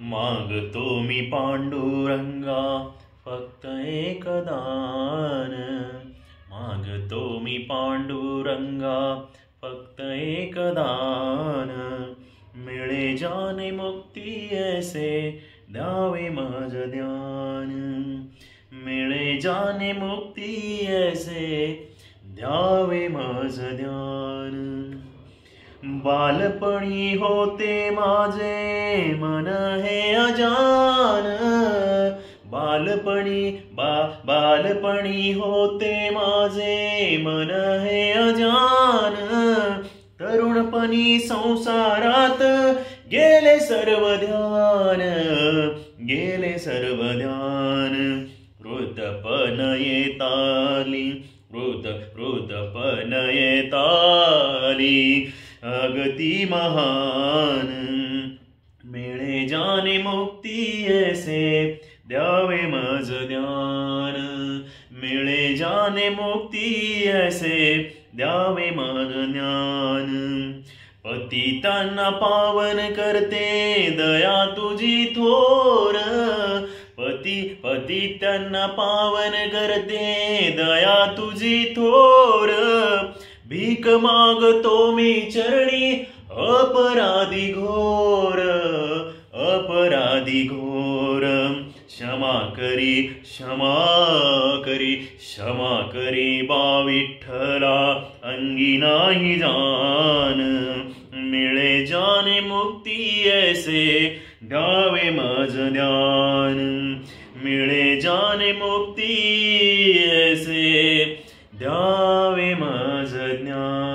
मागतो मी पांडुरंगा फक्त एक दान। मागतो मी पांडुरंगा फक्त एक दान। मिळे जाने मुक्ती ऐसे द्यावे माझ ध्यान। मिळे जाने मुक्ती ऐसे द्यावे माझ ध्यान। बालपणी होते माझे मन हे अजान। बालपणी होते माझे मन हे अजान। तरुणपणी संसारात गेले सर्व ध्यान। गेले सर्व ध्यान। वृद्धपण येताली वृद्धपण येताली अगती महान। मिळे जाने मुक्ती ऐसे द्यावे माझ ध्यान। मिळे जाने मुक्ती ऐसे द्यावे माझ ज्ञान। पतितांना पावन करते दया तुझी थोर। पतितांना पावन करते दया तुझी थोर। भीक मागतो मी चरणी अपराधी घोर। अपराधी घोर क्षमा करी बा विठ्ठला अंगी नाही जान। मिळे जाने मुक्ती ऐसे द्यावे माझ ध्यान। मिळे जाने मुक्ती ऐसे द्यावे माझ ज्ञान।